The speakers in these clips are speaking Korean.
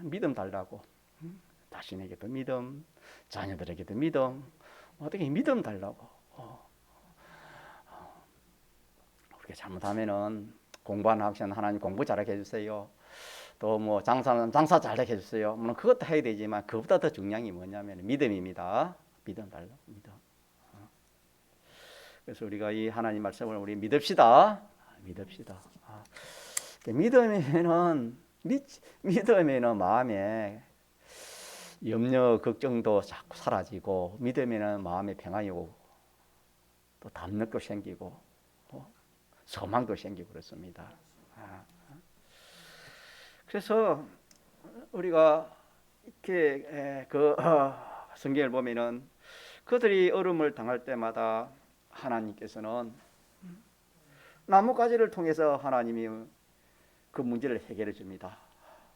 믿음 달라고. 자신에게도 믿음, 자녀들에게도 믿음. 어떻게 믿음 달라고. 우리가 잘못하면은 공부하는 학생 하나님 공부 잘하게 해주세요. 또 뭐 장사 잘하게 해주세요. 물론 그것도 해야 되지만 그보다 더 중요한 게 뭐냐면 믿음입니다. 믿음 달라. 믿음. 그래서 우리가 이 하나님 말씀을 우리 믿읍시다. 믿읍시다. 믿으면은 믿으면은 마음에 염려 걱정도 자꾸 사라지고 믿으면은 마음에 평안이 오고 또 담력도 생기고 소망도 생기고 그렇습니다. 그래서 우리가 이렇게 성경을 보면은 그들이 어려움을 당할 때마다 하나님께서는 나뭇가지를 통해서 하나님이 그 문제를 해결해 줍니다.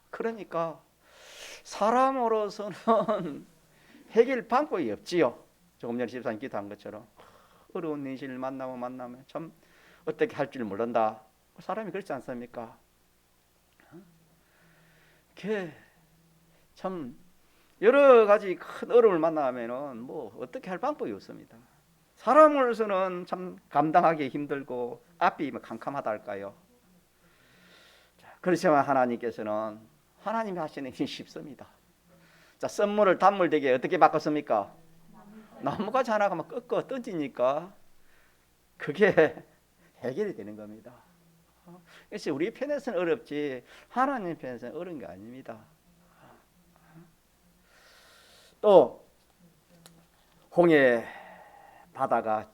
그러니까 사람으로서는 해결 방법이 없지요. 조금 전에 집사님 기도한 것처럼 어려운 현실을 만나면 참 어떻게 할 줄 모른다. 사람이 그렇지 않습니까? 참 여러 가지 큰 어려움을 만나면은 뭐 어떻게 할 방법이 없습니다. 사람으로서는 참 감당하기 힘들고 앞이 캄캄하다 할까요? 그렇지만 하나님께서는 하나님이 하시는 일이 쉽습니다. 자, 썸물을 단물 되게 어떻게 바꿨습니까? 나무가지 하나가 막 꺾어 던지니까 그게 해결이 되는 겁니다. 그래서 우리 편에서는 어렵지 하나님 편에서는 어려운 게 아닙니다. 또 홍해 바다가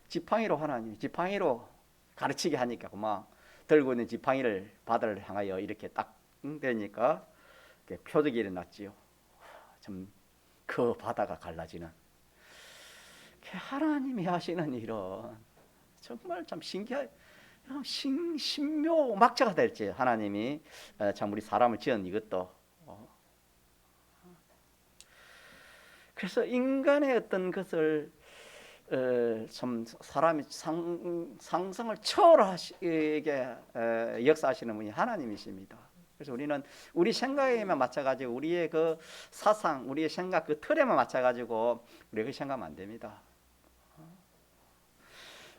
지팡이로 하나님 지팡이로 가르치게 하니까 막 들고 있는 지팡이를 바다를 향하여 이렇게 딱 대니까 표적이 일어났지요. 참 그 바다가 갈라지는 하나님이 하시는 일은 정말 참 신기한 신묘 막자가 될지 하나님이 참 우리 사람을 지은 이것도 그래서 인간의 어떤 것을 참 사람이 상상을 초월하시게 역사하시는 분이 하나님이십니다. 그래서 우리는 우리 생각에만 맞춰가지고 우리의 그 사상, 우리의 생각 그 틀에만 맞춰가지고 우리가 생각하면 안 됩니다.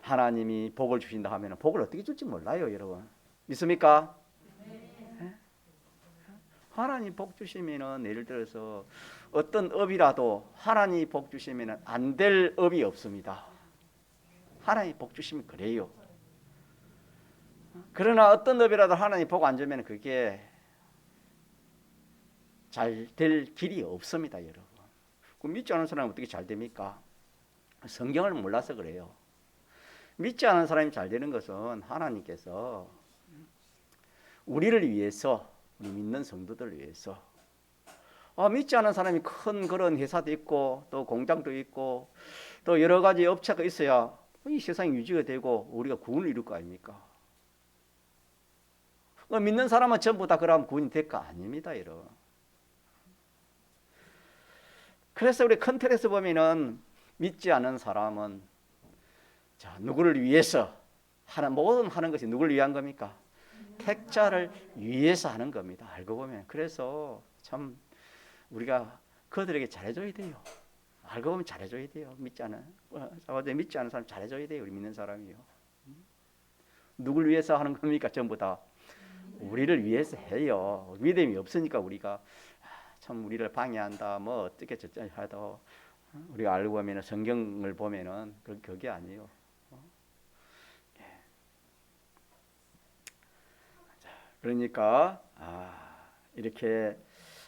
하나님이 복을 주신다 하면 복을 어떻게 줄지 몰라요, 여러분. 믿습니까? 네? 하나님 복 주시면은 예를 들어서 어떤 업이라도 하나님 복 주시면은 안 될 업이 없습니다. 하나님 복 주시면 그래요. 그러나 어떤 업이라도 하나님 복 안 주면 그게 잘 될 길이 없습니다, 여러분. 믿지 않은 사람은 어떻게 잘 됩니까? 성경을 몰라서 그래요. 믿지 않은 사람이 잘 되는 것은 하나님께서 우리를 위해서, 우리 믿는 성도들을 위해서 믿지 않은 사람이 큰 그런 회사도 있고 또 공장도 있고 또 여러 가지 업체가 있어야 이 세상이 유지가 되고 우리가 구원을 이룰 거 아닙니까? 믿는 사람은 전부 다 그러면 구원이 될 거 아닙니다, 여러분. 그래서 우리 큰 틀에서 보면은 믿지 않은 사람은 자, 누구를 위해서 모든 하는 것이 누구를 위한 겁니까? 택자를 위해서 하는 겁니다. 알고 보면. 그래서 참 우리가 그들에게 잘해줘야 돼요. 알고 보면 잘해줘야 돼요. 믿지 않은 사람 잘해줘야 돼요. 우리 믿는 사람이요. 누굴 위해서 하는 겁니까? 전부 다 우리를 위해서 해요. 믿음이 없으니까 우리가 참 우리를 방해한다. 뭐 어떻게 저쩌 하도 우리가 알고 보면 성경을 보면은 그게 아니에요. 그러니까 이렇게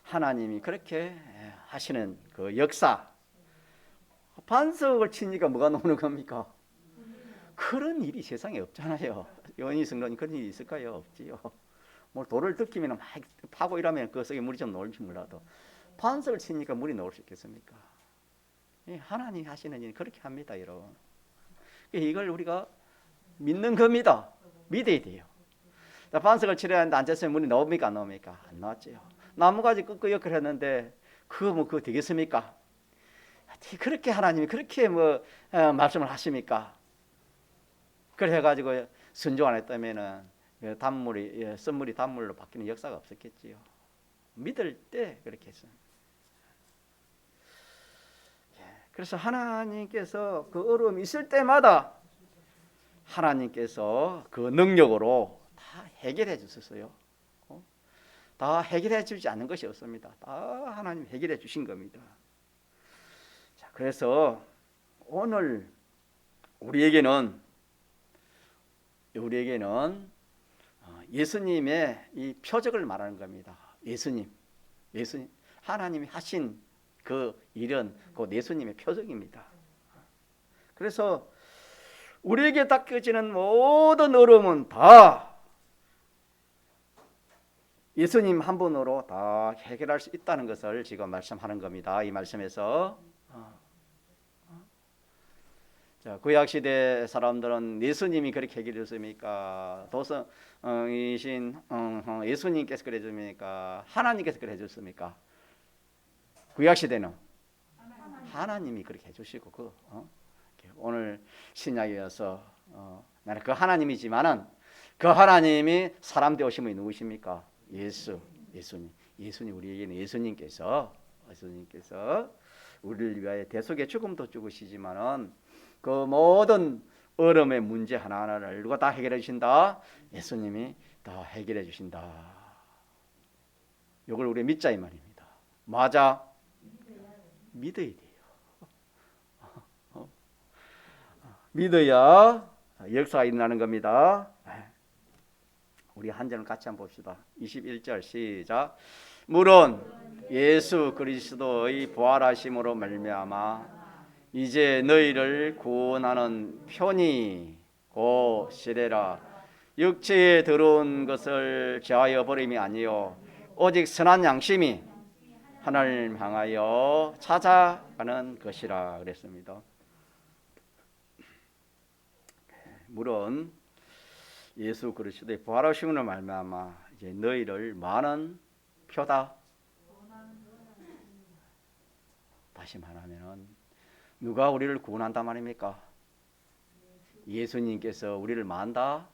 하나님이 그렇게 하시는 그 역사 반석을 치니까 뭐가 나오는 겁니까? 그런 일이 세상에 없잖아요. 연희 성도님 그런 일이 있을까요? 없지요. 뭐 돌을 뜯기면 막 파고 이러면 그 속에 물이 좀 나올지 몰라도 반석을 치니까 물이 나올 수 있겠습니까? 하나님이 하시는 일은 그렇게 합니다, 여러분. 이걸 우리가 믿는 겁니다. 믿어야 돼요. 반석을 치려야 하는데 앉았으면 물이 나옵니까? 안 나옵니까? 안 나왔지요. 나무가지 끄끄역을 했는데 그거 되겠습니까? 그렇게 하나님이 그렇게 말씀을 하십니까? 그래가지고 순종 안 했다면은 썬물이 단물로 바뀌는 역사가 없었겠지요. 믿을 때 그렇게 했어요. 그래서 하나님께서 그 어려움이 있을 때마다 하나님께서 그 능력으로 다 해결해 주셨어요. 다 해결해 주지 않는 것이 없습니다. 다 하나님 해결해 주신 겁니다. 자, 그래서 오늘 우리에게는 예수님의 이 표적을 말하는 겁니다. 예수님 하나님이 하신 그 일은 그 예수님의 표적입니다. 그래서 우리에게 닥쳐지는 모든 어려움은 다 예수님 한 분으로 다 해결할 수 있다는 것을 지금 말씀하는 겁니다. 이 말씀에서 자, 구약 시대 사람들은 예수님이 그렇게 해결해 줬습니까? 도성이신 예수님께서 그래 줍니까? 하나님께서 그래 줬습니까? 구약 시대는 하나님이 그렇게 해주시고 오늘 신약이어서 나는 그 하나님이지만은 그 하나님이 사람 되오신 분이 누구십니까? 예수님 우리에게는 예수님께서 우리를 위하여 대속의 죽음도 죽으시지만은 그 모든 어려움의 문제 하나하나를 누가 다 해결해 주신다? 예수님이 다 해결해 주신다. 이걸 우리 믿자 이 말입니다. 맞아? 믿어야 돼요. 믿어야 역사가 일어나는 겁니다. 우리 한 절을 같이 한번 봅시다. 21절 시작. 물론 예수 그리스도의 부활하심으로 말미암아 이제 너희를 구원하는 편이 곧 시대라. 육체에 들어온 것을 제하여 버림이 아니요 오직 선한 양심이 하나님 향하여 찾아가는 것이라 그랬습니다. 물론 예수 그리스도의 부활하심으로 말미암아 이제 너희를 많은 표다. 다시 말하면은 누가 우리를 구원한다 말입니까? 예수님께서 우리를 만다,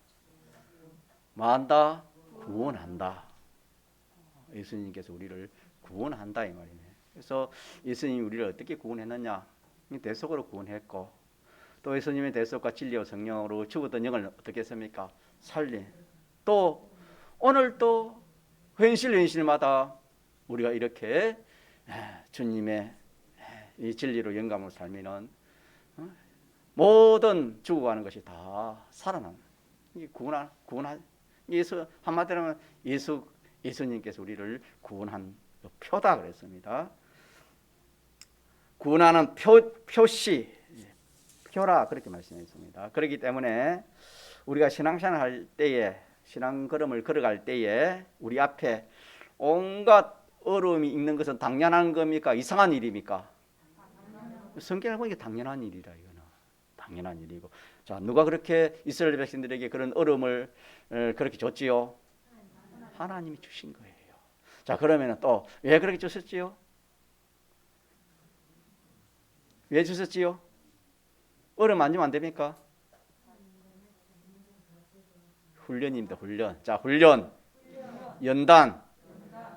구원한다. 예수님께서 우리를 구원한다 이 말이네. 그래서 예수님이 우리를 어떻게 구원했느냐? 대속으로 구원했고, 또 예수님의 대속과 진리와 성령으로 죽었던 영을 어떻게 했습니까? 살린. 또 오늘 또 현실마다 우리가 이렇게 주님의 이 진리로 영감으로 살면은 모든 죽어가는 것이 다 살아나는 구원한 예수 한마디로 하면 예수님께서 우리를 구원한 표다 그랬습니다. 구원하는 표라 그렇게 말씀했습니다. 그렇기 때문에 우리가 신앙생활 할 때에 신앙 걸음을 걸어갈 때에 우리 앞에 온갖 어려움이 있는 것은 당연한 겁니까? 이상한 일입니까? 성경을 보니까 당연한 일이라 이거는 당연한 일이고. 자, 누가 그렇게 이스라엘 백성들에게 그런 어려움을 그렇게 줬지요? 하나님이 주신 거예요. 자, 그러면 또 왜 그렇게 주셨지요? 왜 주셨지요? 어려움 안 주면 안 됩니까? 훈련입니다. 훈련. 자, 훈련. 연단.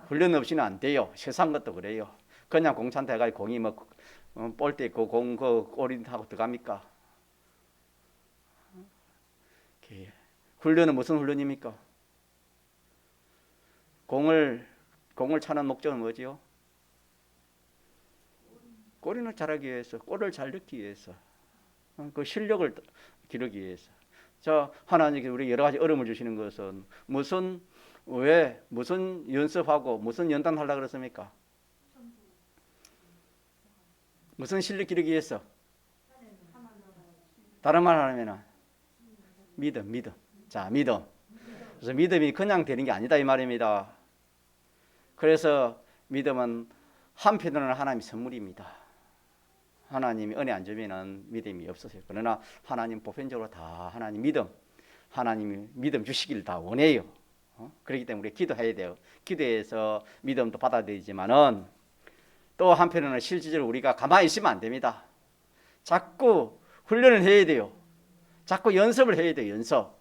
훈련 없이는 안 돼요. 세상 것도 그래요. 그냥 공찬 돼가지고 공이 뭐 볼때 그 공 그 꼬리하고 들어갑니까? 훈련은 무슨 훈련입니까? 공을 차는 목적은 뭐지요? 꼬리를 잘하기 위해서, 골을 잘 넣기 위해서, 그 실력을 기르기 위해서. 자, 하나님께서 우리 여러 가지 어려움을 주시는 것은 무슨 연습하고 무슨 연단하려고 그랬습니까? 무슨 실력 기르기 위해서? 다른 말 하면 믿음. 자, 믿음. 그래서 믿음이 그냥 되는 게 아니다 이 말입니다. 그래서 믿음은 한편으로는 하나님의 선물입니다. 하나님이 은혜 안 주면은 믿음이 없어요. 그러나 하나님 보편적으로 다 하나님이 믿음 주시길 다 원해요. 그렇기 때문에 우리 기도해야 돼요. 기도해서 믿음도 받아야 되지만은 또 한편으로는 실질적으로 우리가 가만히 있으면 안 됩니다. 자꾸 훈련을 해야 돼요. 자꾸 연습을 해야 돼요. 연습.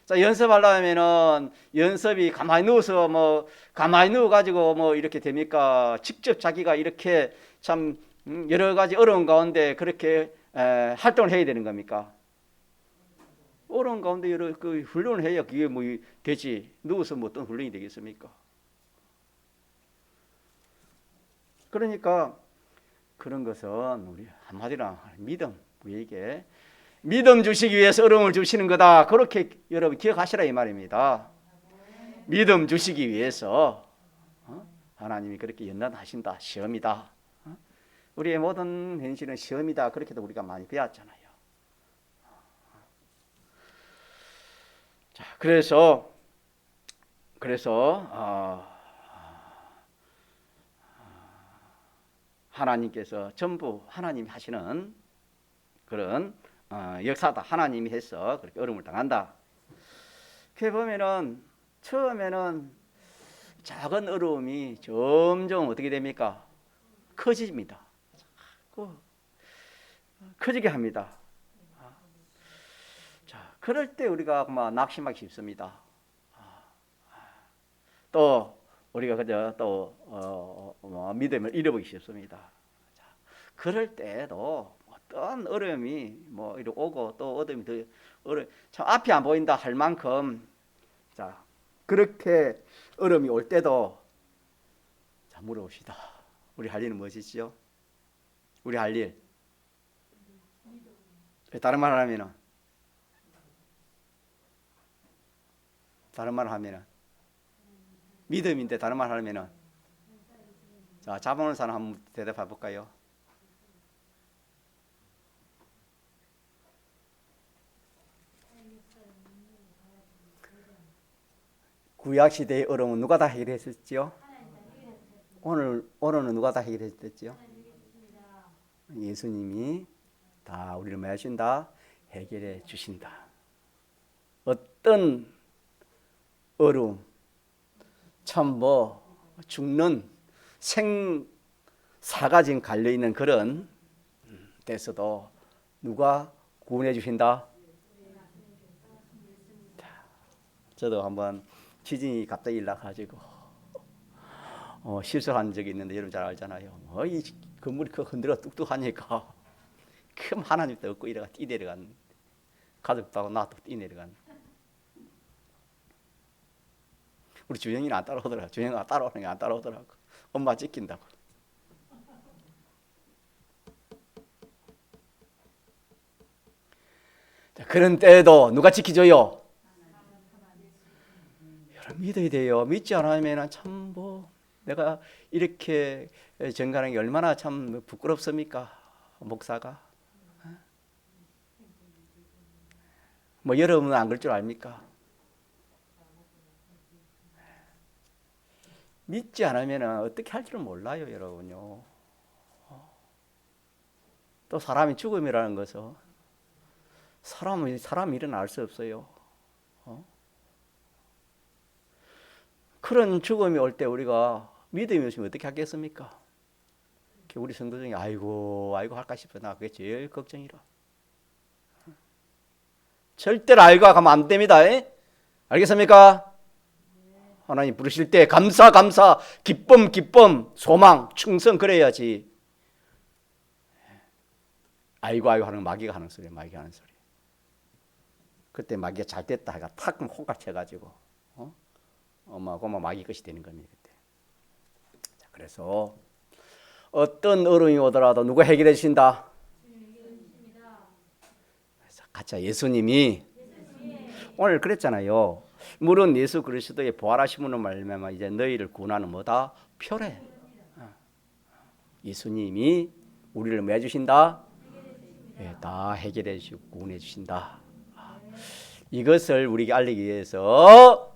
자, 연습하려면은 연습이 가만히 누워서 뭐 가만히 누워 가지고 뭐 이렇게 됩니까? 직접 자기가 이렇게 참 여러 가지 어려운 가운데 그렇게 활동을 해야 되는 겁니까? 어려운 가운데 여러 그 훈련을 해야 그게 뭐 되지. 누워서 뭐 어떤 훈련이 되겠습니까? 그러니까 그런 것은 우리 한마디로 믿음, 우리에게 믿음 주시기 위해서 어려움을 주시는 거다. 그렇게 여러분 기억하시라 이 말입니다. 믿음 주시기 위해서 하나님이 그렇게 연단하신다. 시험이다. 우리의 모든 현실은 시험이다. 그렇게도 우리가 많이 배웠잖아요. 자, 그래서 하나님께서 전부 하나님이 하시는 그런 역사다. 하나님이 해서 그렇게 어려움을 당한다. 그렇게 보면은 처음에는 작은 어려움이 점점 어떻게 됩니까? 커집니다. 자꾸 커지게 합니다. 자, 그럴 때 우리가 막 낙심하기 쉽습니다. 또 우리가 그저 또 믿음을 잃어버리기 쉽습니다. 자, 그럴 때도 어떤 어려움이 뭐 이렇게 오고 또 어려움이 더 참 앞이 안 보인다 할 만큼 자 그렇게 어려움이 올 때도 자 물어봅시다. 우리 할 일은 무엇이지요? 우리 할 일. 다른 말을 하면은 믿음인데 다른 말 하면은 자 잡아오는 사람 한번 대답해 볼까요? 구약 시대의 어려움은 누가 다 해결했었지요? 오늘은 누가 다 해결했었지요? 예수님이 다 우리를 뭐 해준다? 해결해 주신다. 어떤 어려움 참 뭐 죽는 생사가 지금 갈려있는 그런 데서도 누가 구원해 주신다? 저도 한번 지진이 갑자기 일어나가지고 실수한 적이 있는데 여러분 잘 알잖아요. 이 건물이 흔들어 뚝뚝하니까 큰 하나님도 없고 이래가 뛰내려간 가족도 하고 나도 뛰내려간 우리 주영이는 안 따라오더라고. 주영이가 따라오는 게 안 따라오더라고. 엄마 찍힌다고. 자, 그런 때에도 누가 지켜줘요? 여러분 믿어야 돼요. 믿지 않으면 참 뭐 내가 이렇게 전가하는 게 얼마나 참 부끄럽습니까? 목사가. 뭐 여러분은 안 그럴 줄 압니까? 믿지 않으면 어떻게 할 줄은 몰라요, 여러분요. 또 사람이 죽음이라는 것은 사람 일은 알 수 없어요. 그런 죽음이 올 때 우리가 믿음이 없으면 어떻게 하겠습니까? 우리 성도 중에 아이고 할까 싶어. 나 그게 제일 걱정이라. 절대로 알고 가면 안 됩니다. 알겠습니까? 하나님 부르실 때 감사, 기쁨, 소망, 충성 그래야지. 아이고 하는 거 마귀가 하는 소리. 그때 마귀가 잘 됐다 해가 탁 호각 쳐가지고 엄마 마귀 것이 되는 겁니다. 그때. 자, 그래서 어떤 어려움이 오더라도 누가 해결해 주신다? 가짜 예수님이 오늘 그랬잖아요. 물론 예수 그리스도의 부활하심으로 말미암아 이제 너희를 구원하는 뭐다? 표래. 예수님이 우리를 뭐 해주신다? 네, 다 해결해 주시고 구원해 주신다. 이것을 우리에게 알리기 위해서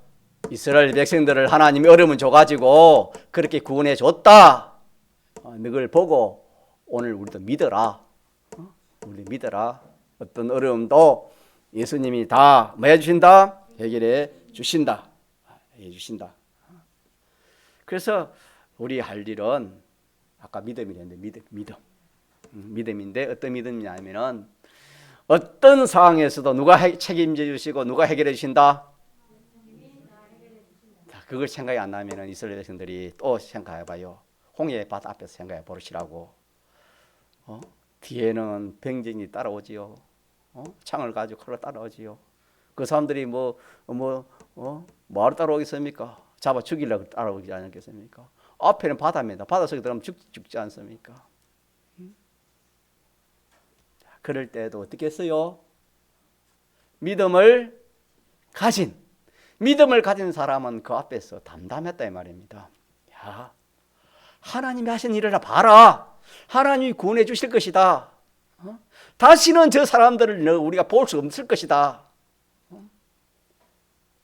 이스라엘 백성들을 하나님이 어려움을 줘가지고 그렇게 구원해 줬다. 너걸 보고 오늘 우리도 믿어라. 우리 믿어라. 어떤 어려움도 예수님이 다 뭐 해주신다? 해결해 주신다. 해주신다. 그래서 우리 할 일은 아까 믿음이랬는데 믿음인데 어떤 믿음이냐면은 어떤 상황에서도 누가 책임져 주시고 누가 해결해 주신다? 자, 그걸 생각이 안 나면 이스라엘 백성들이 또 생각해 봐요. 홍해 바다 앞에서 생각해 보시라고. 뒤에는 병정이 따라오지요. 창을 가지고 칼로 따라오지요. 그 사람들이 뭐하러 따라오겠습니까? 잡아 죽이려고 따라오지 않겠습니까? 앞에는 바다입니다. 바다 속에 들어가면 죽지 않습니까? 그럴 때도 어떻게 했어요? 믿음을 가진 사람은 그 앞에서 담담했다 이 말입니다. 야, 하나님이 하신 일을 봐라. 하나님이 구원해 주실 것이다. 다시는 저 사람들을 우리가 볼 수 없을 것이다.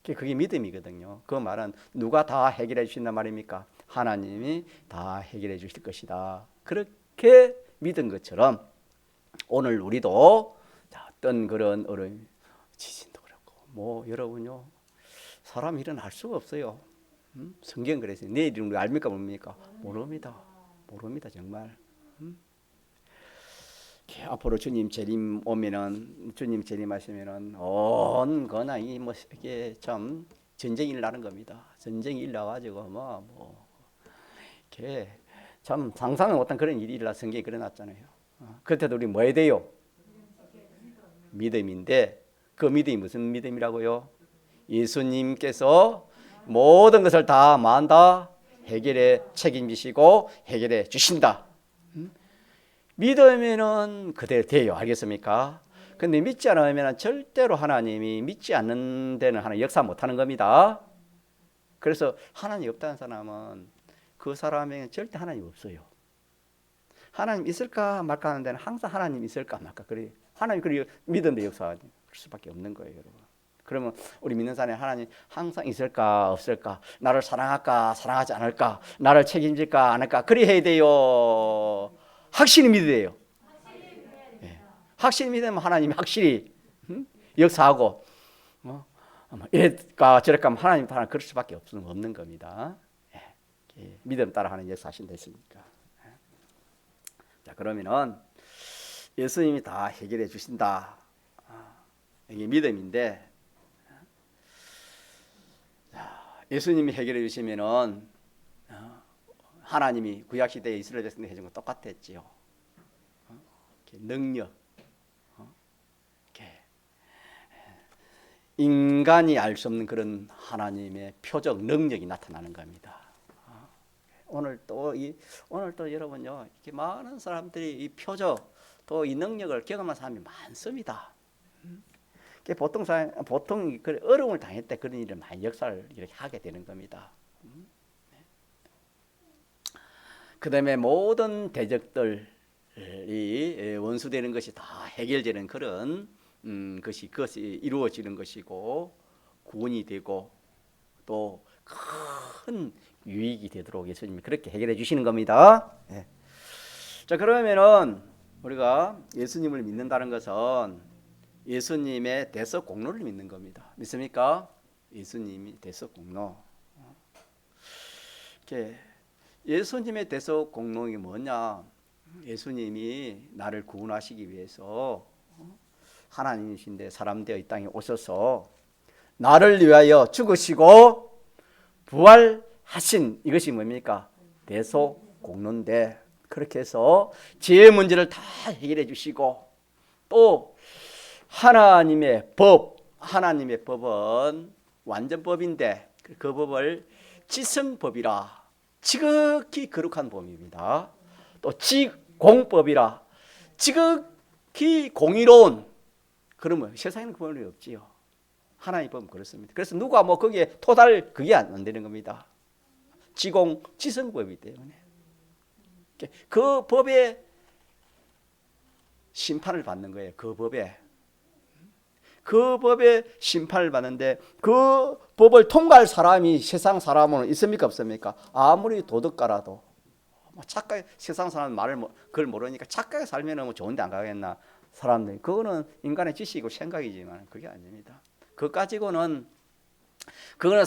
그게 믿음이거든요. 그 말은 누가 다 해결해 주신단 말입니까? 하나님이 다 해결해 주실 것이다. 그렇게 믿은 것처럼 오늘 우리도 어떤 그런 어려움, 지진도 그렇고 여러분요, 사람 일은 알 수가 없어요. 성경 그랬어요. 내일이 우리 압니까 모릅니까? 모릅니다 정말. 앞으로 주님 재림 오면은, 주님 재림하시면은 온 건강이 이게 참 전쟁이 일나는 겁니다. 전쟁이 일나가지고 이렇게 참 상상을 못한 그런 일이 일어나 성경에 그려놨잖아요. 그때도 우리 뭐 해야 돼요? 믿음인데 그 믿음이 무슨 믿음이라고요? 예수님께서 모든 것을 다 해결해 책임지시고 해결해 주신다. 믿으면은 그대로 돼요. 알겠습니까? 근데 믿지 않으면 절대로 하나님이 믿지 않는 데는 하나님 역사 못하는 겁니다. 그래서 하나님 없다는 사람은 그 사람에게는 절대 하나님 없어요. 하나님 있을까 말까 하는 데는 항상 하나님 있을까 말까 그래. 하나님 그리 믿음의 역사가 그럴 수밖에 없는 거예요, 여러분. 그러면 우리 믿는 사람이 하나님 항상 있을까 없을까, 나를 사랑할까 사랑하지 않을까, 나를 책임질까 안 할까 그리 해야 돼요. 확실히 믿어야 돼요. 확실히 믿으면 하나님이 확실히 역사하고 이럴까 저럴까 하면 하나님 따라 그럴 수밖에 없는 겁니다. 믿음 따라 하는 역사하신다 했으니까. 자, 그러면은 예수님이 다 해결해 주신다. 이게 믿음인데, 예수님이 해결해 주시면은 하나님이 구약 시대에 이스라엘 백성들 해준 거 똑같았지요. 능력, 인간이 알 수 없는 그런 하나님의 표적 능력이 나타나는 겁니다. 오늘 또 여러분요, 이렇게 많은 사람들이 이 표적 또 이 능력을 경험한 사람이 많습니다. 보통 어려움을 당할 때 그런 일을 많이 역사를 이렇게 하게 되는 겁니다. 그다음에 모든 대적들이 원수되는 것이 다 해결되는 그런 그것이 이루어지는 것이고 구원이 되고 또 큰 유익이 되도록 예수님이 그렇게 해결해 주시는 겁니다. 네. 자, 그러면은 우리가 예수님을 믿는다는 것은 예수님의 대속 공로를 믿는 겁니다. 믿습니까? 예수님이 대속 공로. 예수님의 대속 공로가 뭐냐? 예수님이 나를 구원하시기 위해서 하나님이신데 사람 되어 이 땅에 오셔서 나를 위하여 죽으시고 부활하신 이것이 뭡니까? 대속 공로인데, 그렇게 해서 죄의 문제를 다 해결해 주시고 또 하나님의 법은 완전법인데 그 법을 지성법이라 지극히 거룩한 법입니다. 또 지공법이라 지극히 공의로운, 그러면 세상에는 그 법이 없지요. 하나님 법은 그렇습니다. 그래서 누가 거기에 그게 안 되는 겁니다. 지성법이기 때문에 그 법에 심판을 받는 거예요. 그 법에 심판을 받는데 그 법을 통과할 사람이 세상 사람은 있습니까 없습니까? 아무리 도덕가라도 착하게, 세상 사람은 그걸 모르니까 착하게 살면 좋은데 안 가겠나 사람들이. 그거는 인간의 지식이고 생각이지만 그게 아닙니다. 그거는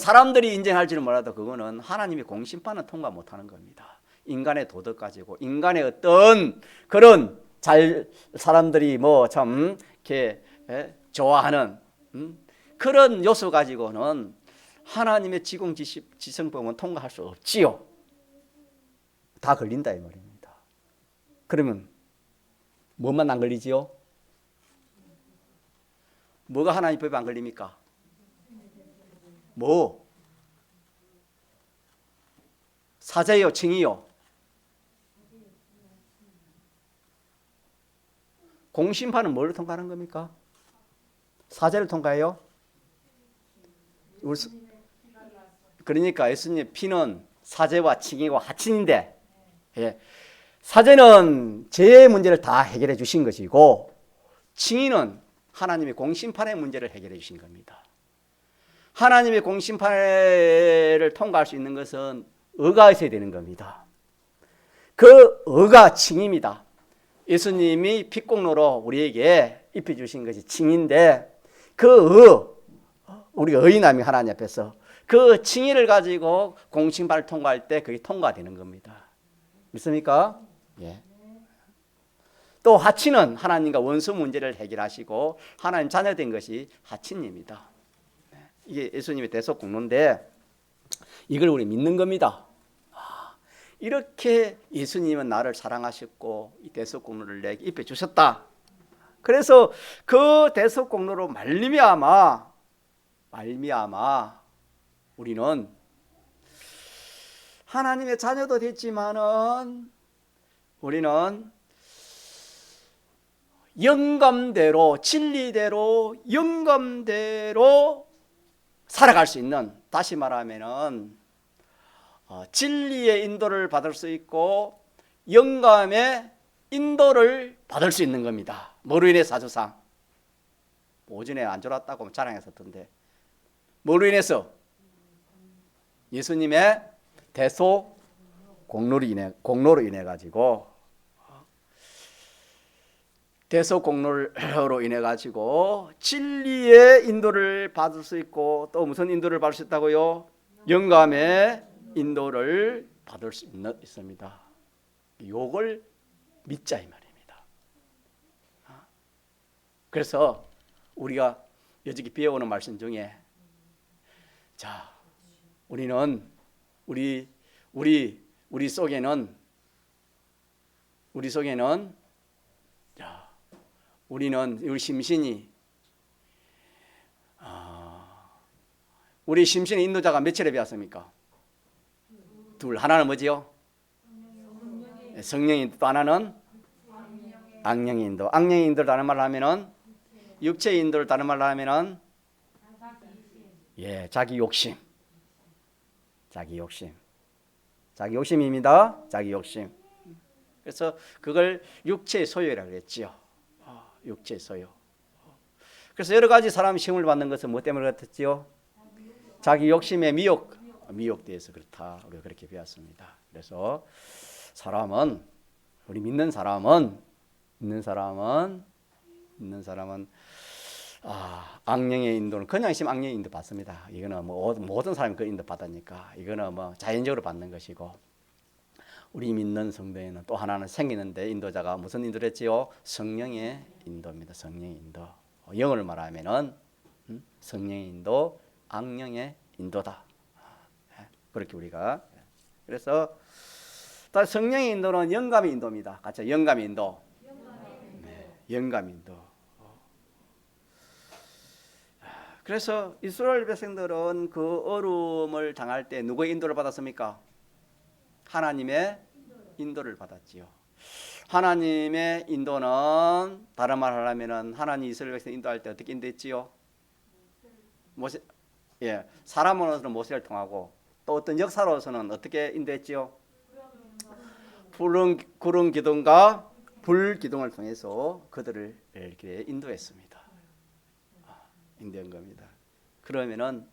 사람들이 인정할지는 몰라도 그거는 하나님의 공심판은 통과 못하는 겁니다. 인간의 도덕 가지고 인간의 어떤 그런 사람들이 참 이렇게 좋아하는 그런 요소 가지고는 하나님의 지성법은 통과할 수 없지요. 다 걸린다 이 말입니다. 그러면 뭐만 안 걸리지요? 뭐가 하나님 법에 안 걸립니까? 뭐? 사제요, 칭의요? 공심판은 뭘 통과하는 겁니까? 사제를 통과해요? 그러니까 예수님의 피는 사제와 칭의와 하친인데, 예. 사제는 죄의 문제를 다 해결해 주신 것이고 칭의는 하나님의 공심판의 문제를 해결해 주신 겁니다. 하나님의 공심판을 통과할 수 있는 것은 의가 있어야 되는 겁니다. 그 의가 칭의입니다. 예수님이 핏공로로 우리에게 입혀주신 것이 칭의인데 그 우리가 의인함이 하나님 앞에서 그 칭의를 가지고 공심판을 통과할 때 그게 통과되는 겁니다. 믿습니까? 예. 또 하친은 하나님과 원수 문제를 해결하시고 하나님 자녀된 것이 하친입니다. 이게 예수님의 대속공로인데 이걸 우리 믿는 겁니다. 이렇게 예수님은 나를 사랑하셨고 이 대속공로를 내게 입혀주셨다. 그래서 그 대속공로로 말미암아 우리는 하나님의 자녀도 됐지만은 우리는 영감대로 진리대로 영감대로 살아갈 수 있는, 다시 말하면은 진리의 인도를 받을 수 있고 영감의 인도를 받을 수 있는 겁니다. 뭐로 인해 사주상 오전에 안 졸았다고 자랑했었던데 뭐로 인해서? 예수님의 대속 공로로 인해 가지고 대속 공로로 인해 가지고 진리의 인도를 받을 수 있고 또 무슨 인도를 받을 수 있다고요? 영감의 인도를 받을 수 있습니다. 이걸 믿자 이 말입니다. 그래서 우리가 여지기 배워오는 말씀 중에 자 우리는 우리 속에는 자 우리는 우리 심신이 우리 심신의 인도자가 몇이나 배웠습니까? 둘. 하나는 뭐지요? 성령의 인도. 또 하나는 악령의 인도. 악령의 인도를 다른 말로 하면은 육체의 인도를 다른 말로 하면은 자기 욕심입니다. 자기 욕심. 그래서 그걸 육체의 소유라고 그랬지요. 육체의 소유. 그래서 여러 가지 사람이 시험을 받는 것은 뭐 때문에 그렇겠지요? 자기 욕심의 미혹돼서 그렇다. 우리가 그렇게 배웠습니다. 그래서 사람은 우리 믿는 사람은 악령의 인도는 그냥 있으면 악령의 인도 받습니다. 이거는 뭐 모든 사람이 그 인도 받으니까 이거는 뭐 자연적으로 받는 것이고 우리 믿는 성도에는 또 하나는 생기는데 인도자가 무슨 인도를 했지요? 성령의 인도입니다. 성령의 인도. 영어를 말하면은 성령의 인도, 악령의 인도다. 그렇게 우리가 그래서 성령의 인도는 영감의 인도입니다. 같이 영감의 인도. 영감의 인도. 그래서 이스라엘 백성들은 그 어려움을 당할 때 누구의 인도를 받았습니까? 하나님의 인도를 받았지요. 하나님의 인도는 다른 말 하려면은 하나님 이스라엘 백성 인도할 때 어떻게 인도했지요? 사람으로서는 모세를 통하고 또 어떤 역사로서는 어떻게 인도했지요? 구름 기둥과 불 기둥을 통해서 그들을 이렇게 인도했습니다. 인도한 겁니다. 그러면은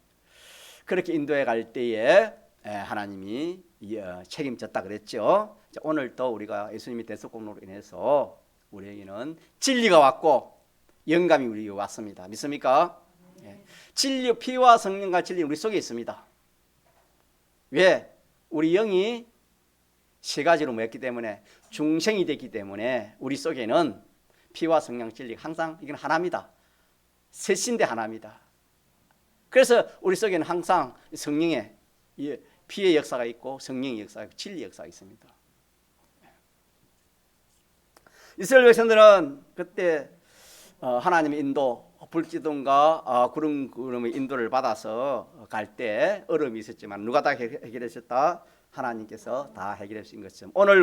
그렇게 인도해 갈 때에 하나님이 책임졌다 그랬죠. 오늘 또 우리가 예수님이 대속공로로 인해서 우리에게는 진리가 왔고 영감이 우리에게 왔습니다. 믿습니까? 진리, 피와 성령과 진리 우리 속에 있습니다. 왜? 우리 영이 세 가지로 모였기 때문에 중생이 됐기 때문에 우리 속에는 피와 성령 진리 항상 이건 하나입니다. 셋인데 하나입니다. 그래서 우리 속에는 항상 성령의 피의 역사가 있고 성령의 역사가 있고 진리의 역사가 있습니다. 이스라엘 백성들은 그때 하나님의 인도 불기둥과 구름의 인도를 받아서 갈 때 어려움이 있었지만 누가 다 해결했었다? 하나님께서 다 해결해 주신 것처럼 오늘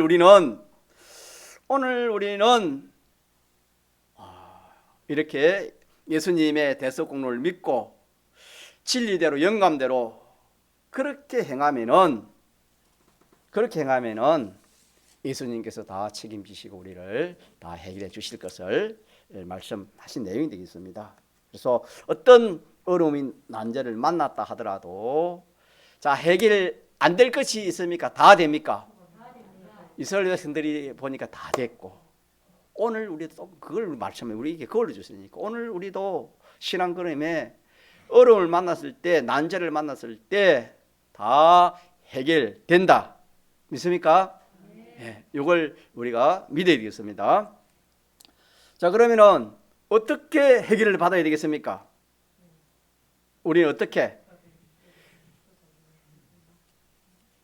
우리는 이렇게 예수님의 대속공로를 믿고 진리대로 영감대로 그렇게 행하면은 예수님께서 다 책임지시고 우리를 다 해결해 주실 것을 말씀하신 내용이 되겠습니다. 그래서 어떤 어려움인 난제를 만났다 하더라도 자 해결 안 될 것이 있습니까? 다 됩니까? 이스라엘 백성들이 보니까 다 됐고 오늘 우리도 또 그걸 말씀해 우리에게 그걸 주시니까 오늘 우리도 신앙 걸음에 어려움을 만났을 때 난제를 만났을 때 다 해결된다. 믿습니까? 네. 이걸 우리가 믿어야 되겠습니다. 자 그러면은 어떻게 해결을 받아야 되겠습니까? 우리는 어떻게?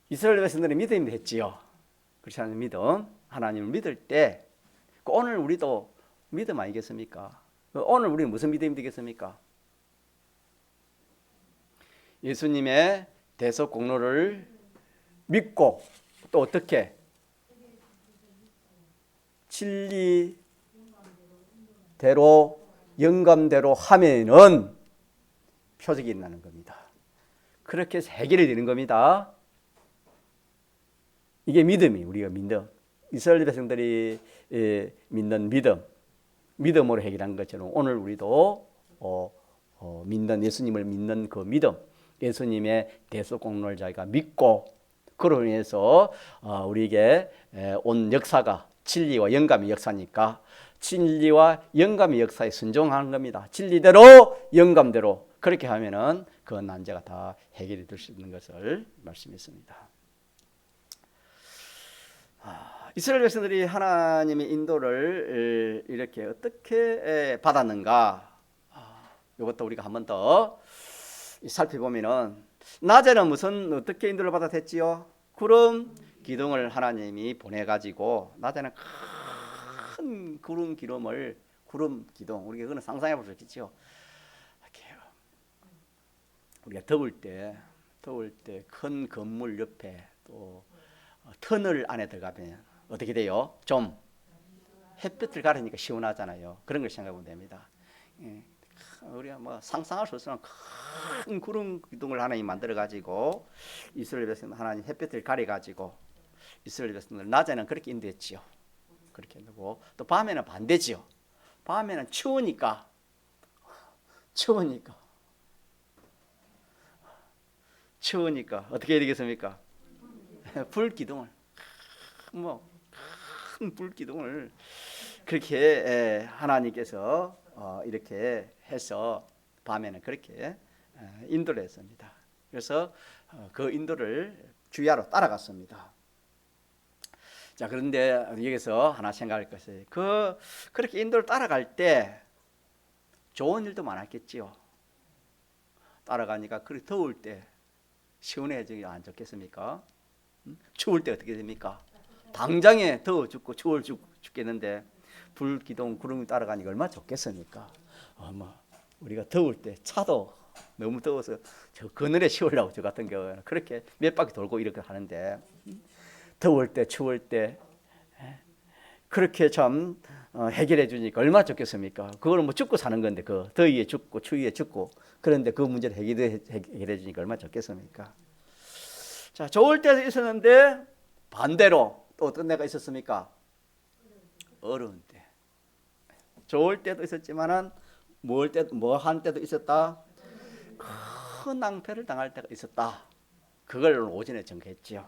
이스라엘 백성들이 믿음이 했지요. 그렇지 않은 믿음, 하나님을 믿을 때 오늘 우리도 믿음 아니겠습니까? 오늘 우리는 무슨 믿음이 되겠습니까? 예수님의 대속 공로를 믿고 또 어떻게? 진리대로 영감대로 하면은 표적이 일어나는 겁니다. 그렇게 해서 해결이 되는 겁니다. 이게 믿음이 우리가 믿는 이스라엘 백성들이 믿는 믿음으로 해결한 것처럼 오늘 우리도 믿는 예수님을 믿는 그 믿음, 예수님의 대속 공로를 저희가 믿고 그로 인해서 우리에게 온 역사가 진리와 영감의 역사니까 진리와 영감의 역사에 순종하는 겁니다. 진리대로 영감대로 그렇게 하면은 그 난제가 다 해결이 될 수 있는 것을 말씀했습니다. 이스라엘 백성들이 하나님의 인도를 이렇게 어떻게 받았는가? 이것도 우리가 한 번 더 살펴보면은 낮에는 어떻게 인도를 받았댔지요? 구름 기둥을 하나님이 보내가지고 낮에는 큰 구름 기둥 우리가 그거는 상상해 볼 수 있겠죠. 우리가 더울 때 큰 건물 옆에 또 터널 안에 들어가면 어떻게 돼요? 좀 햇볕을 가리니까 시원하잖아요. 그런 걸 생각하면 됩니다. 우리가 뭐 상상할 수 없는 큰 구름 기둥을 하나님 만들어 가지고 이스라엘 백성들 하나님 햇볕을 가려 가지고 이스라엘 백성들 낮에는 그렇게 인도했지요. 그렇게 하고 또 밤에는 반대지요. 밤에는 추우니까 어떻게 해야 되겠습니까? 불기둥을 큰 불기둥을 그렇게 하나님께서 이렇게 해서 밤에는 그렇게 인도를 했습니다. 그래서 그 인도를 주야로 따라갔습니다. 자 그런데 여기서 하나 생각할 것이 그렇게 인도를 따라갈 때 좋은 일도 많았겠지요. 따라가니까 그렇게 더울 때 시원해지기 안 좋겠습니까? 추울 때 어떻게 됩니까? 당장에 더워 죽고 추워 죽겠는데 불기둥 구름이 따라가니까 얼마나 좋겠습니까? 우리가 더울 때 차도 너무 더워서 저 그늘에 쉬우려고 저 같은 경우는 그렇게 몇 바퀴 돌고 이렇게 하는데 더울 때 추울 때 그렇게 참 해결해 주니까 얼마나 좋겠습니까? 그거는 뭐 죽고 사는 건데 그 더위에 죽고 추위에 죽고 그런데 그 문제를 해결해 주니까 얼마나 좋겠습니까? 자 좋을 때도 있었는데 반대로 또 어떤 때가 있었습니까? 어려운 때. 좋을 때도 있었지만은 뭐 한 때도 있었다. 큰 낭패를 당할 때가 있었다. 그걸 오전에 정했지요.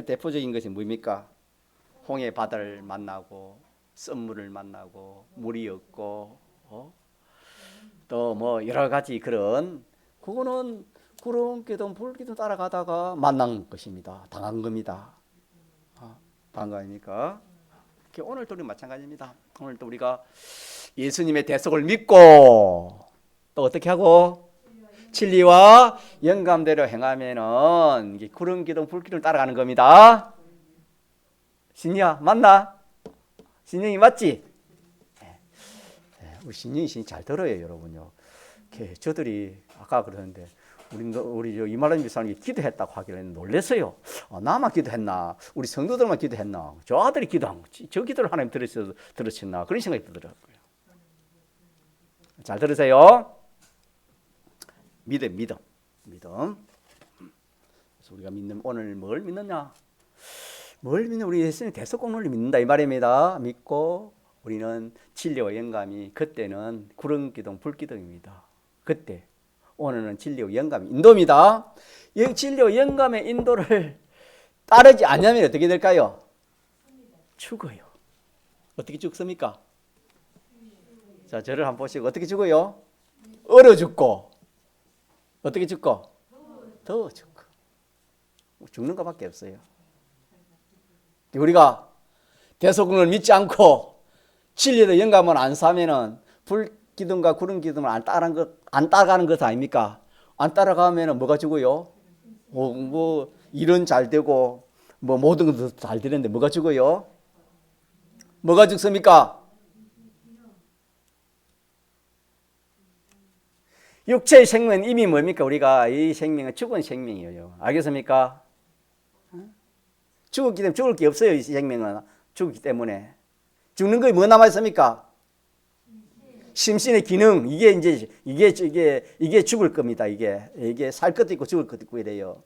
대표적인 것이 뭡니까? 홍해 바다를 만나고 썸물을 만나고 물이 없고 또 뭐 여러 가지 그런 그거는 구름 기둥 불기둥 따라가다가 만난 것입니다. 당한 겁니다. 반가입니까? 오늘도 우리 마찬가지입니다. 오늘도 우리가 예수님의 대속을 믿고 또 어떻게 하고 진리와 영감대로 행하면은 이게 구름 기둥 불 기둥 따라가는 겁니다. 신이야 맞나? 신영이 맞지? 우리 신영이 잘 들어요, 여러분요. 저들이 아까 그러는데 우리 이말년 집사님이 기도했다고 하길래 놀랐어요. 나만 기도했나? 우리 성도들만 기도했나? 저 아들이 기도한 거지. 저 기도를 하나님 들으셨나? 그런 생각이 들더라고요. 잘 들으세요. 믿음. 그래서 우리가 오늘 뭘 믿느냐? 뭘 믿는 우리 예수님 대속공로를 믿는다 이 말입니다. 믿고 우리는 진리와 영감이 그때는 구름 기둥 불 기둥입니다. 그때 오늘은 진리와 영감의 인도입니다. 진리와 영감의 인도를 따르지 않으면 어떻게 될까요? 죽어요. 어떻게 죽습니까? 자, 저를 한번 보시고 어떻게 죽어요? 얼어 죽고 어떻게 죽고? 더워 죽고 죽는 것밖에 없어요. 우리가 대속을 믿지 않고 진리의 영감을 안 사면은 불 기둥과 구름 기둥을 안 따라가는 것 아닙니까? 안 따라가면은 뭐가 죽어요? 뭐 일은 잘 되고 뭐 모든 것도 잘 되는데 뭐가 죽어요? 뭐가 죽습니까? 육체의 생명은 이미 뭡니까? 우리가 이 생명은 죽은 생명이에요. 알겠습니까? 죽었기 때문에 죽을 게 없어요. 이 생명은 죽기 때문에 죽는 거에 뭐 남아 있습니까? 심신의 기능. 이게 죽을 겁니다. 이게 살 것도 있고 죽을 것도 있고 이래요.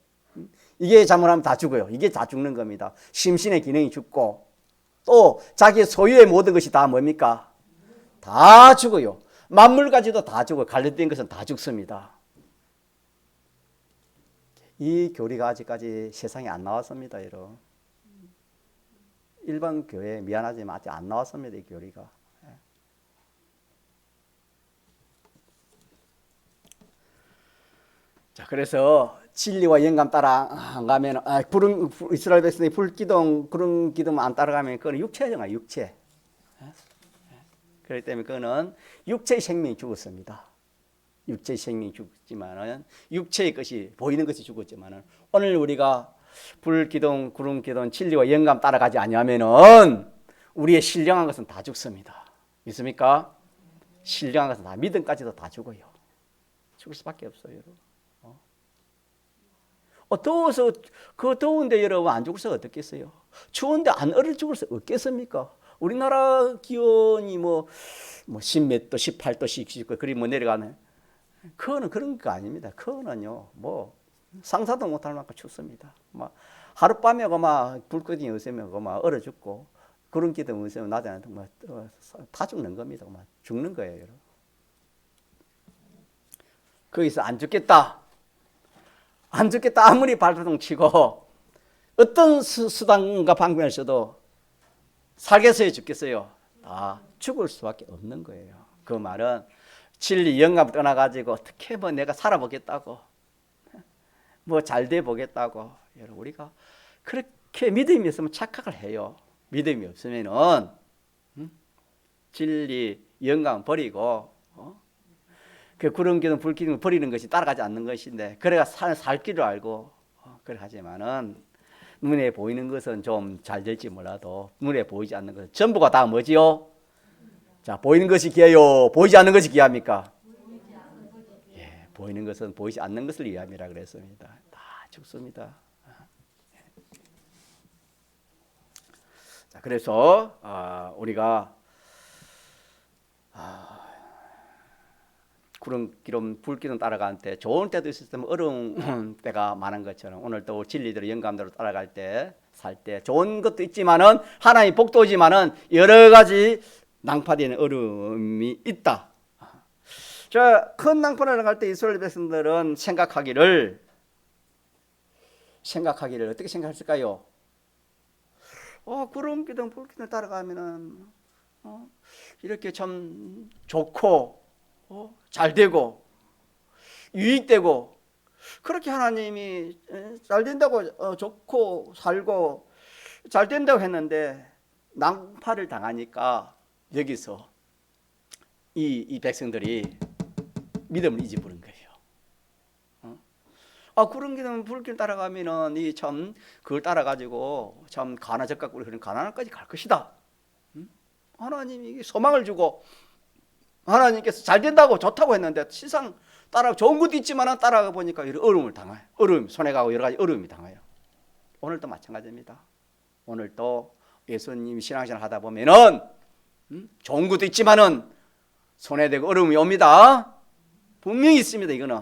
이게 잘못하면 다 죽어요. 이게 다 죽는 겁니다. 심신의 기능이 죽고 또 자기 소유의 모든 것이 다 뭡니까? 다 죽어요. 만물까지도 다 죽어요. 관련된 것은 다 죽습니다. 이 교리가 아직까지 세상에 안 나왔습니다. 여러분. 일반 교회 미안하지만 아직 안 나왔습니다. 이 교리가. 자, 그래서 진리와 영감 따라 안 가면 이스라엘 백성이 불기둥 구름 기둥 안 따라가면 그거는 육체잖아요. 육체. 그렇기 때문에 그거는 육체의 생명이 죽었습니다. 육체의 생명이 죽었지만은 육체의 것이 보이는 것이 죽었지만은 오늘 우리가 불기둥 구름 기둥 진리와 영감 따라가지 아니하면은 우리의 신령한 것은 다 죽습니다. 믿습니까? 신령한 것은 다 믿음까지도 다 죽어요. 죽을 수밖에 없어요, 여러분. 더워서 그 더운데 여러분 안 죽을 수 어떻겠어요? 추운데 안 얼어 죽을 수 없겠습니까? 우리나라 기온이 뭐 10몇 도, 18도씩 19도 그리 뭐 내려가네. 그거는 그런 거 아닙니다. 그거는요 뭐 상상도 못할 만큼 춥습니다. 막 하룻밤에 막 불꽃이 없으면 막 얼어 죽고 구름 기둥 없으면 낮에는 다 죽는 겁니다. 막 죽는 거예요, 여러분. 거기서 안 죽겠다. 안 죽겠다 아무리 발버둥 치고 어떤 수단과 방법을 써도 살겠어요 죽겠어요? 죽을 수밖에 없는 거예요. 그 말은 진리 영감 떠나가지고 어떻게 뭐 내가 살아보겠다고 뭐 잘 돼 보겠다고 여러분 우리가 그렇게 믿음이 있으면 착각을 해요. 믿음이 없으면은 진리 영감 버리고 그 구름 기둥 불 기둥 버리는 것이 따라가지 않는 것인데 그래가 살 길을 알고 그래 하지만은 눈에 보이는 것은 좀 잘 될지 몰라도 눈에 보이지 않는 것은 전부가 다 뭐지요? 자, 보이는 것이 귀해요? 보이지 않는 것이 귀합니까? 예, 보이는 것은 보이지 않는 것을 위함이라 그랬습니다. 다 죽습니다. 자, 그래서 우리가 구름 기름 불 기둥 따라갈 때 좋은 때도 있었으면 어려운 때가 많은 것처럼 오늘 또 진리대로 영감대로 따라갈 때 살 때 좋은 것도 있지만은 하나님 복도지만은 여러 가지 낭파되는 어려움이 있다. 자, 큰 낭파를 갈 때 이스라엘 백성들은 생각하기를 어떻게 생각했을까요? 구름 기둥 불 기둥 따라가면은 이렇게 참 좋고 잘 되고 유익되고 그렇게 하나님이 잘 된다고 좋고 살고 잘 된다고 했는데 낭파를 당하니까 여기서 이 백성들이 믿음을 잊어버린 거예요. 그런 길은 불길 따라가면은 이 참 그걸 따라가지고 참 가나 적각 우리 그런 가나안까지 갈 것이다. 하나님이 소망을 주고 하나님께서 잘 된다고 좋다고 했는데 세상 따라 좋은 것도 있지만 따라가 보니까 이런 어려움을 당해요. 어려움, 손해 가고 여러 가지 어려움이 당해요. 오늘도 마찬가지입니다. 오늘도 예수님 신앙생활 하다 보면은 좋은 것도 있지만은 손해되고 어려움이 옵니다. 분명히 있습니다. 이거는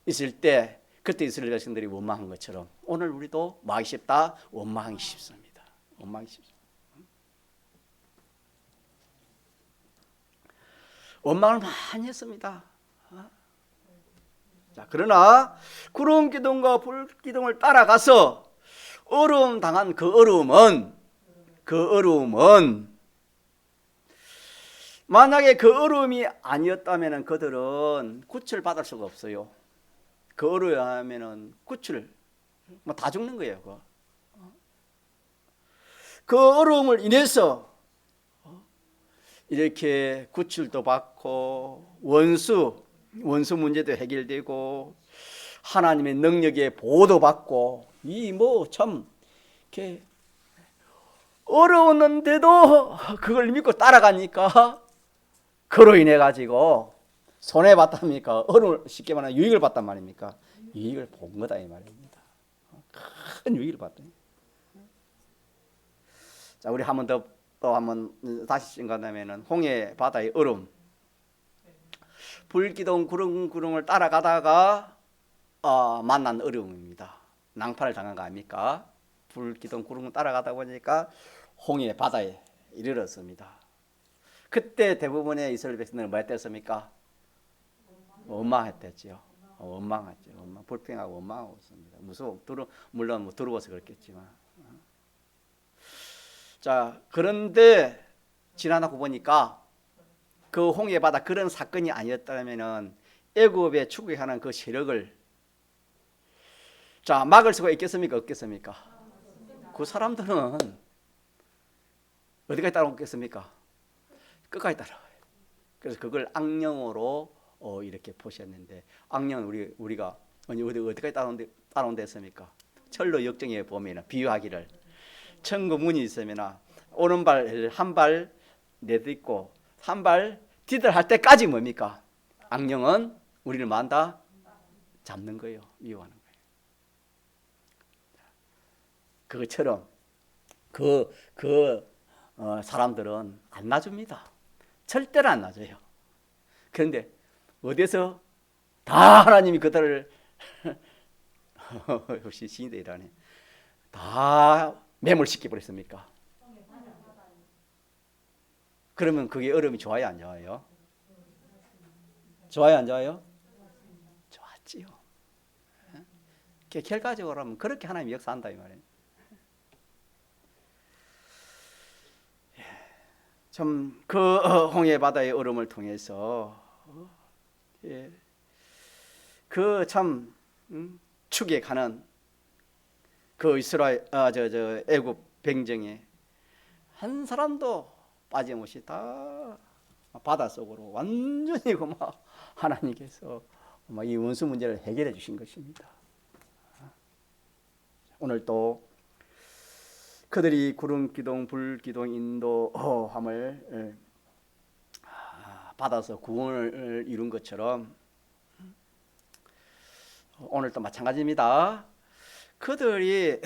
있을 때 그때 이스라엘 백성들이 원망한 것처럼 오늘 우리도 망하기 쉽다. 원망하기 쉽습니다. 원망하기 쉽습니다. 원망을 많이 했습니다. 자, 그러나 구름 기둥과 불 기둥을 따라가서 어려움 당한 그 어려움은 만약에 그 어려움이 아니었다면 그들은 구출 받을 수가 없어요. 그 어려움하면은 구출 다 죽는 거예요. 그 어려움을 인해서 이렇게 구출도 받고 원수 문제도 해결되고 하나님의 능력에 보호도 받고 이 뭐 참 이렇게 어려웠는데도 그걸 믿고 따라가니까 그로 인해 가지고 손해 봤답니까? 어려움을 쉽게 말하면 유익을 봤단 말입니까? 유익을 본 거다 이 말입니다. 큰 유익을 봤다. 자, 우리 한 번 더 또 한번 다시 생각하면은 홍해 바다의 얼음, 불기둥 구름을 따라가다가 만난 어려움입니다. 낭파를 당한 거 아닙니까? 불기둥 구름을 따라가다 보니까 홍해 바다에 이르렀습니다. 그때 대부분의 이스라엘 백성들은 뭐 했댔습니까? 원망했댔죠. 원망했죠. 불평하고 원망하고 있습니다. 물론 뭐 두려워서 그렇겠지만. 자, 그런데 지나고 보니까 그 홍해 바다 그런 사건이 아니었다면은 애굽에 추구하는 그 세력을 자 막을 수가 있겠습니까? 없겠습니까? 그 사람들은 어디까지 따라오겠습니까? 끝까지 따라와요. 그래서 그걸 악령으로 이렇게 보셨는데 악령 우리가 어디까지 따라온다 했습니까? 철로 역정에 보면 비유하기를 천국 문이 있으면 오른발 한 발 내딛고 한 발 디들할 때까지 뭡니까? 악령은 우리를 만다 잡는 거예요. 미워하는 거예요. 그것처럼 사람들은 안 놔줍니다. 절대로 안 놔줘요. 그런데 어디서 다 하나님이 그들을 역시 시인들 이라네. 다 매몰시켜 버렸습니까? 그러면 그게 어려움이 좋아요, 안 좋아요? 좋아요, 안 좋아요? 좋았지요. 결과적으로 하면 그렇게 하나님이 역사한다 이 말이에요. 참 그 홍해 바다의 얼음을 통해서 그 참 추격하는 그 이스라엘 애굽 백정에 한 사람도 빠짐없이 다 바다 속으로 완전히 막 하나님께서 이 원수 문제를 해결해 주신 것입니다. 오늘 또 그들이 구름 기둥 불 기둥 인도함을 받아서 구원을 이룬 것처럼 오늘도 마찬가지입니다. 그들이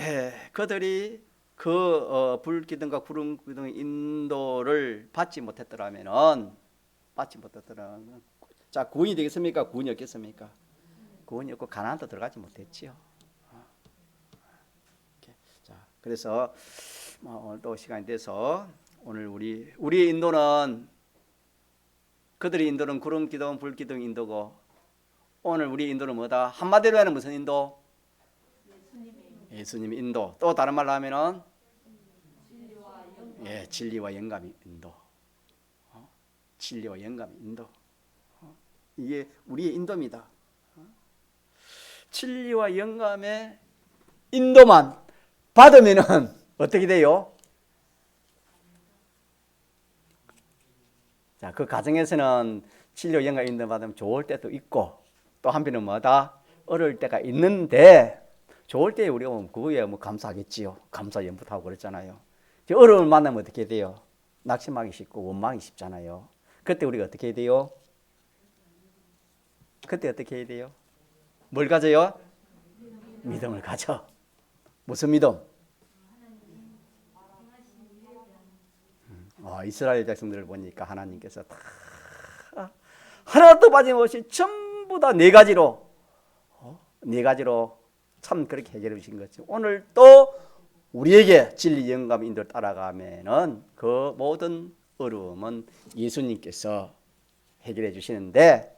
그 불기둥과 구름 기둥 인도를 받지 못했더라면 자 구원이 되겠습니까? 구원이 없겠습니까? 구원이 없고 가나안도 들어가지 못했지요. 자 그래서 오늘 또 시간이 돼서 오늘 우리의 인도는 그들의 인도는 구름 기둥 불 기둥 인도고 오늘 우리 인도는 뭐다? 한마디로 하면 무슨 인도? 예수님의 인도. 또 다른 말로 하면은 진리와 영감의 인도. 진리와 영감의 인도. 이게 우리의 인도입니다. 진리와 영감의 인도만 받으면은 어떻게 돼요? 자, 그 가정에서는 진료 영감 인도 받으면 좋을 때도 있고 또 한편은 뭐다? 어려울 때가 있는데 좋을 때 우리가 그거에 뭐 감사하겠지요. 감사 연부하고 그랬잖아요. 어려움을 만나면 어떻게 돼요? 낙심하기 쉽고 원망하기 쉽잖아요. 그때 우리가 어떻게 해야 돼요? 그때 어떻게 해야 돼요? 뭘 가져요? 믿음을 가져. 무슨 믿음? 이스라엘 백성들을 보니까 하나님께서 다 하나도 빠짐없이 전부 다 네 가지로 참 그렇게 해결해 주신 거죠. 오늘 또 우리에게 진리 영감 인도를 따라가면은 그 모든 어려움은 예수님께서 해결해 주시는데,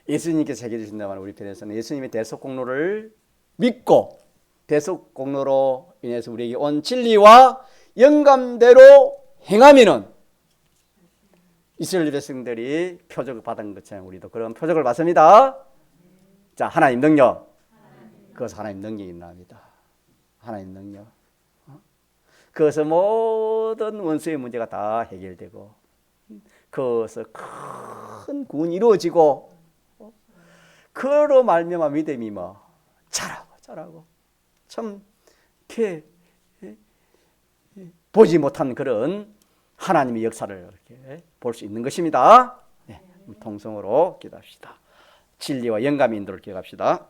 예수님께서 해결해 주신다면 우리 편에서는 예수님의 대속 공로를 믿고 대속 공로로 인해서 우리에게 온 진리와 영감대로 행하면은 이스라엘 백성들이 표적을 받은 것처럼 우리도 그런 표적을 받습니다. 자, 하나님 능력. 그것은 하나님 능력이 나옵니다. 하나님 능력. 그것은 모든 원수의 문제가 다 해결되고 그것은 큰 구원이 이루어지고 그로 말미암아 믿음이 뭐 자라고 참 이렇게 보지 못한 그런 하나님의 역사를 이렇게 볼 수 있는 것입니다. 네, 통성으로 기도합시다. 진리와 영감의 인도를 기억합시다.